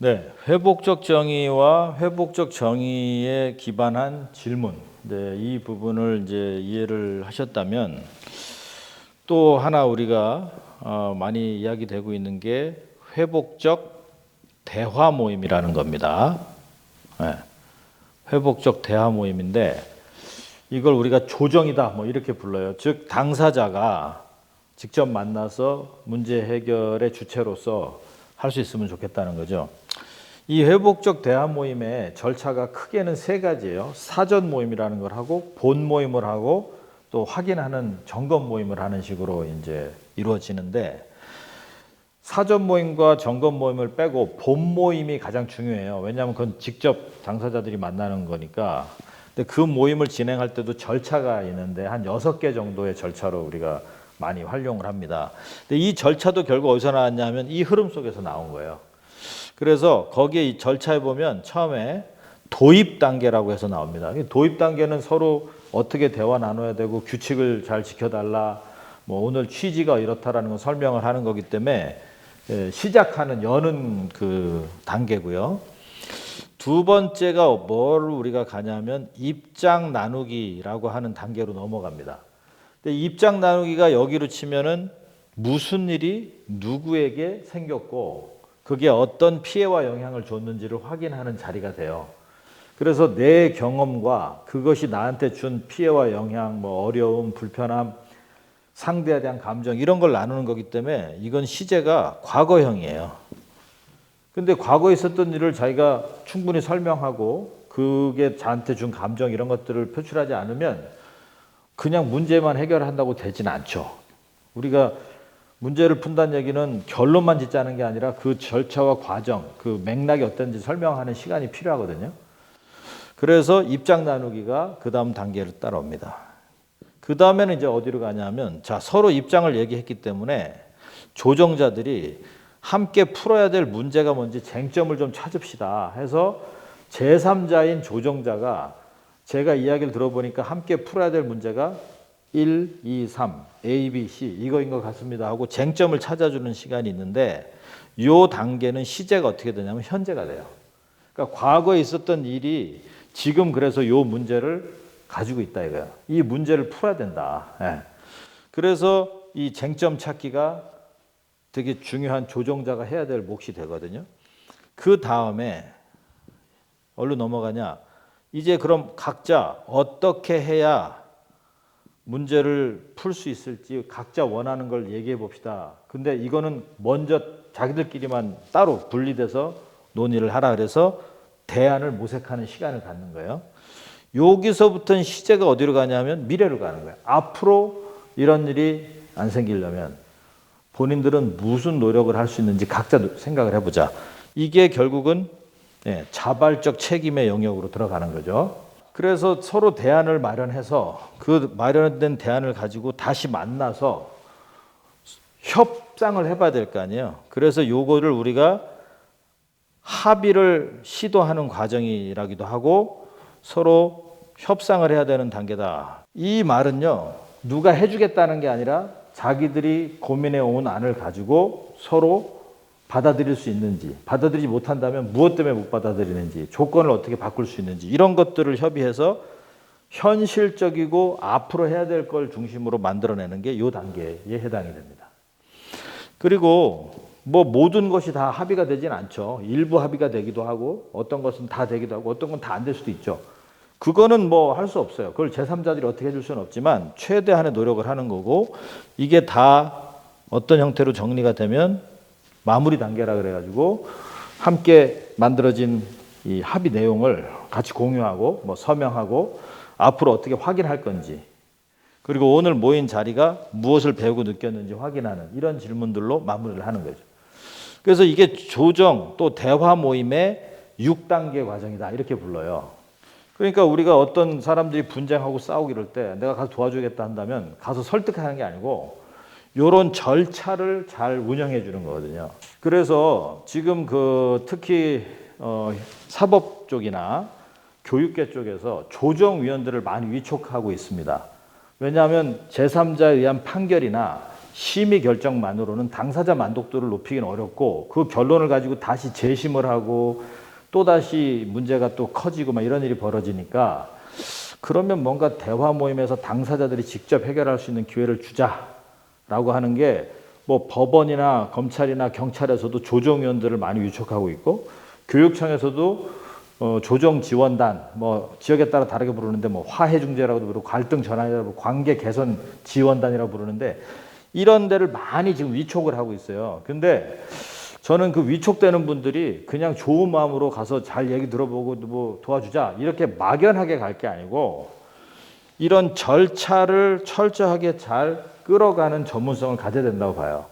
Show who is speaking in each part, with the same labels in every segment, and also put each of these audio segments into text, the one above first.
Speaker 1: 네, 회복적 정의와 회복적 정의에 기반한 질문. 네, 이 부분을 이제 이해를 하셨다면 또 하나 우리가 많이 이야기되고 있는 게 회복적 대화 모임이라는 겁니다. 네, 회복적 대화 모임인데 이걸 우리가 조정이다 뭐 이렇게 불러요. 즉 당사자가 직접 만나서 문제 해결의 주체로서 할 수 있으면 좋겠다는 거죠. 이 회복적 대화 모임의 절차가 크게는 세 가지예요. 사전 모임이라는 걸 하고 본 모임을 하고 또 확인하는 점검 모임을 하는 식으로 이제 이루어지는데 사전 모임과 점검 모임을 빼고 본 모임이 가장 중요해요. 왜냐하면 그건 직접 당사자들이 만나는 거니까. 근데 그 모임을 진행할 때도 절차가 있는데 한 6개 정도의 절차로 우리가 많이 활용을 합니다. 근데 이 절차도 결국 어디서 나왔냐면 이 흐름 속에서 나온 거예요. 그래서 거기에 이 절차에 보면 처음에 도입 단계라고 해서 나옵니다. 도입 단계는 서로 어떻게 대화 나눠야 되고 규칙을 잘 지켜달라, 뭐 오늘 취지가 이렇다라는 걸 설명을 하는 거기 때문에 시작하는 여는 그 단계고요. 두 번째가 뭘 우리가 가냐면 입장 나누기라고 하는 단계로 넘어갑니다. 근데 입장 나누기가 여기로 치면은 무슨 일이 누구에게 생겼고 그게 어떤 피해와 영향을 줬는지를 확인하는 자리가 돼요. 그래서 내 경험과 그것이 나한테 준 피해와 영향, 뭐 어려움, 불편함, 상대에 대한 감정 이런 걸 나누는 거기 때문에 이건 시제가 과거형이에요. 근데 과거에 있었던 일을 자기가 충분히 설명하고 그게 저한테 준 감정 이런 것들을 표출하지 않으면 그냥 문제만 해결한다고 되진 않죠. 우리가 문제를 푼다는 얘기는 결론만 짓자는 게 아니라 그 절차와 과정, 그 맥락이 어떤지 설명하는 시간이 필요하거든요. 그래서 입장 나누기가 그 다음 단계를 따라옵니다. 그 다음에는 이제 어디로 가냐면 자 서로 입장을 얘기했기 때문에 조정자들이 함께 풀어야 될 문제가 뭔지 쟁점을 좀 찾읍시다 해서 제3자인 조정자가 제가 이야기를 들어보니까 함께 풀어야 될 문제가 1, 2, 3, A, B, C 이거인 것 같습니다 하고 쟁점을 찾아주는 시간이 있는데 이 단계는 시제가 어떻게 되냐면 현재가 돼요. 그러니까 과거에 있었던 일이 지금 그래서 이 문제를 가지고 있다 이거예요. 이 문제를 풀어야 된다. 예. 그래서 이 쟁점 찾기가 되게 중요한 조정자가 해야 될 몫이 되거든요. 그 다음에 어디로 넘어가냐. 이제 그럼 각자 어떻게 해야 문제를 풀 수 있을지 각자 원하는 걸 얘기해 봅시다. 근데 이거는 먼저 자기들끼리만 따로 분리돼서 논의를 하라 그래서 대안을 모색하는 시간을 갖는 거예요. 여기서부터는 시제가 어디로 가냐면 미래로 가는 거예요. 앞으로 이런 일이 안 생기려면 본인들은 무슨 노력을 할 수 있는지 각자 생각을 해보자. 이게 결국은 자발적 책임의 영역으로 들어가는 거죠. 그래서 서로 대안을 마련해서 그 마련된 대안을 가지고 다시 만나서 협상을 해봐야 될 거 아니에요. 그래서 요거를 우리가 합의를 시도하는 과정이라기도 하고 서로 협상을 해야 되는 단계다. 이 말은요, 누가 해주겠다는 게 아니라 자기들이 고민해 온 안을 가지고 서로 받아들일 수 있는지, 받아들이지 못한다면 무엇 때문에 못 받아들이는지, 조건을 어떻게 바꿀 수 있는지 이런 것들을 협의해서 현실적이고 앞으로 해야 될 걸 중심으로 만들어내는 게 이 단계에 해당이 됩니다. 그리고 뭐 모든 것이 다 합의가 되진 않죠. 일부 합의가 되기도 하고 어떤 것은 다 되기도 하고 어떤 건 다 안 될 수도 있죠. 그거는 뭐 할 수 없어요. 그걸 제3자들이 어떻게 해줄 수는 없지만 최대한의 노력을 하는 거고 이게 다 어떤 형태로 정리가 되면 마무리 단계라 그래가지고 함께 만들어진 이 합의 내용을 같이 공유하고 뭐 서명하고 앞으로 어떻게 확인할 건지 그리고 오늘 모인 자리가 무엇을 배우고 느꼈는지 확인하는 이런 질문들로 마무리를 하는 거죠. 그래서 이게 조정 또 대화 모임의 6단계 과정이다 이렇게 불러요. 그러니까 우리가 어떤 사람들이 분쟁하고 싸우고 이럴 때 내가 가서 도와주겠다 한다면 가서 설득하는 게 아니고 이런 절차를 잘 운영해 주는 거거든요. 그래서 지금 그 특히 사법 쪽이나 교육계 쪽에서 조정위원들을 많이 위촉하고 있습니다. 왜냐하면 제3자에 의한 판결이나 심의 결정만으로는 당사자 만족도를 높이기는 어렵고 그 결론을 가지고 다시 재심을 하고 또다시 문제가 또 커지고 막 이런 일이 벌어지니까 그러면 뭔가 대화 모임에서 당사자들이 직접 해결할 수 있는 기회를 주자라고 하는 게 뭐 법원이나 검찰이나 경찰에서도 조정위원들을 많이 위촉하고 있고 교육청에서도 조정지원단, 뭐 지역에 따라 다르게 부르는데 뭐 화해중재라고도 부르고 갈등 전환이라고 부르고 관계 개선 지원단이라고 부르는데 이런 데를 많이 지금 위촉을 하고 있어요. 근데 저는 그 위촉되는 분들이 그냥 좋은 마음으로 가서 잘 얘기 들어보고 뭐 도와주자 이렇게 막연하게 갈 게 아니고 이런 절차를 철저하게 잘 끌어가는 전문성을 가져야 된다고 봐요.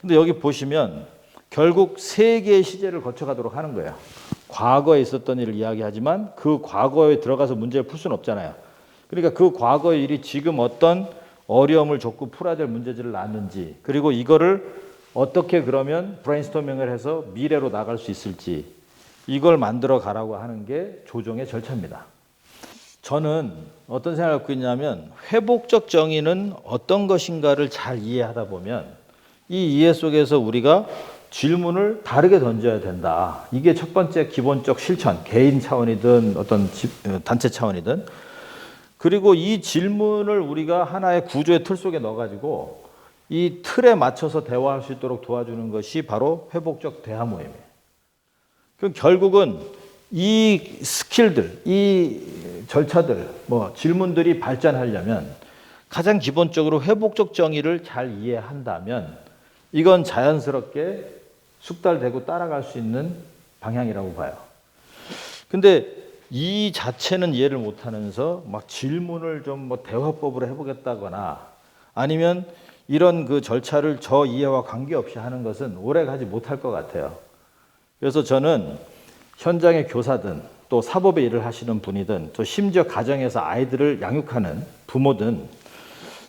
Speaker 1: 근데 여기 보시면 결국 세 개의 시제를 거쳐가도록 하는 거예요. 과거에 있었던 일을 이야기하지만 그 과거에 들어가서 문제를 풀 수는 없잖아요. 그러니까 그 과거의 일이 지금 어떤 어려움을 줬고 풀어야 될 문제들을 낳았는지 그리고 이거를 어떻게 그러면 브레인스토밍을 해서 미래로 나갈 수 있을지 이걸 만들어 가라고 하는 게 조정의 절차입니다. 저는 어떤 생각을 갖고 있냐면 회복적 정의는 어떤 것인가를 잘 이해하다 보면 이 이해 속에서 우리가 질문을 다르게 던져야 된다. 이게 첫 번째 기본적 실천, 개인 차원이든 어떤 단체 차원이든 그리고 이 질문을 우리가 하나의 구조의 틀 속에 넣어가지고 이 틀에 맞춰서 대화할 수 있도록 도와주는 것이 바로 회복적 대화 모임이에요. 그럼 결국은 이 스킬들, 이 절차들, 뭐 질문들이 발전하려면 가장 기본적으로 회복적 정의를 잘 이해한다면 이건 자연스럽게 숙달되고 따라갈 수 있는 방향이라고 봐요. 근데 이 자체는 이해를 못하면서 막 질문을 좀 뭐 대화법으로 해보겠다거나 아니면 이런 그 절차를 저 이해와 관계없이 하는 것은 오래 가지 못할 것 같아요. 그래서 저는 현장의 교사든 또 사법에 일을 하시는 분이든 또 심지어 가정에서 아이들을 양육하는 부모든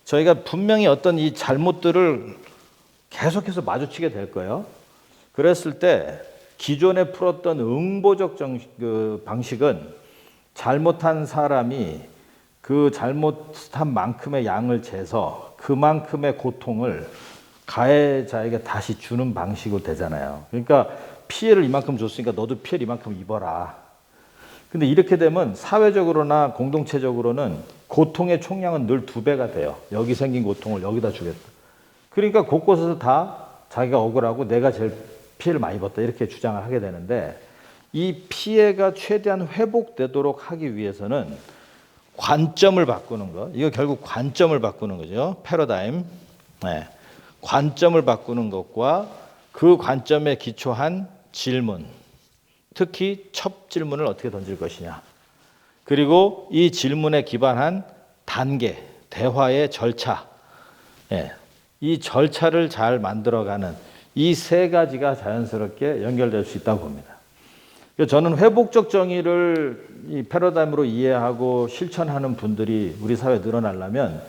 Speaker 1: 저희가 분명히 어떤 이 잘못들을 계속해서 마주치게 될 거예요. 그랬을 때 기존에 풀었던 응보적 방식은 잘못한 사람이 그 잘못한 만큼의 양을 재서 그만큼의 고통을 가해자에게 다시 주는 방식으로 되잖아요. 그러니까 피해를 이만큼 줬으니까 너도 피해를 이만큼 입어라. 근데 이렇게 되면 사회적으로나 공동체적으로는 고통의 총량은 늘 2배가 돼요. 여기 생긴 고통을 여기다 주겠다. 그러니까 곳곳에서 다 자기가 억울하고 내가 제일 피해를 많이 입었다 이렇게 주장을 하게 되는데 이 피해가 최대한 회복되도록 하기 위해서는 관점을 바꾸는 거. 이거 결국 관점을 바꾸는 거죠. 패러다임. 네. 관점을 바꾸는 것과 그 관점에 기초한 질문. 특히 첫 질문을 어떻게 던질 것이냐. 그리고 이 질문에 기반한 단계, 대화의 절차. 예. 이 절차를 잘 만들어가는 이 세 가지가 자연스럽게 연결될 수 있다고 봅니다. 저는 회복적 정의를 이 패러다임으로 이해하고 실천하는 분들이 우리 사회에 늘어나려면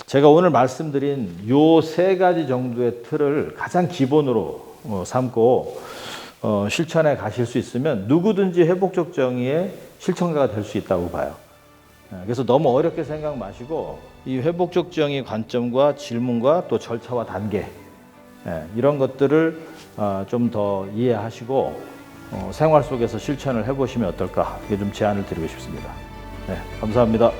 Speaker 1: 제가 오늘 말씀드린 요 세 가지 정도의 틀을 가장 기본으로 삼고 실천해 가실 수 있으면 누구든지 회복적 정의의 실천가가 될 수 있다고 봐요. 그래서 너무 어렵게 생각 마시고 이 회복적 정의 관점과 질문과 또 절차와 단계 이런 것들을 좀 더 이해하시고 생활 속에서 실천을 해보시면 어떨까 이게 좀 제안을 드리고 싶습니다. 네, 감사합니다.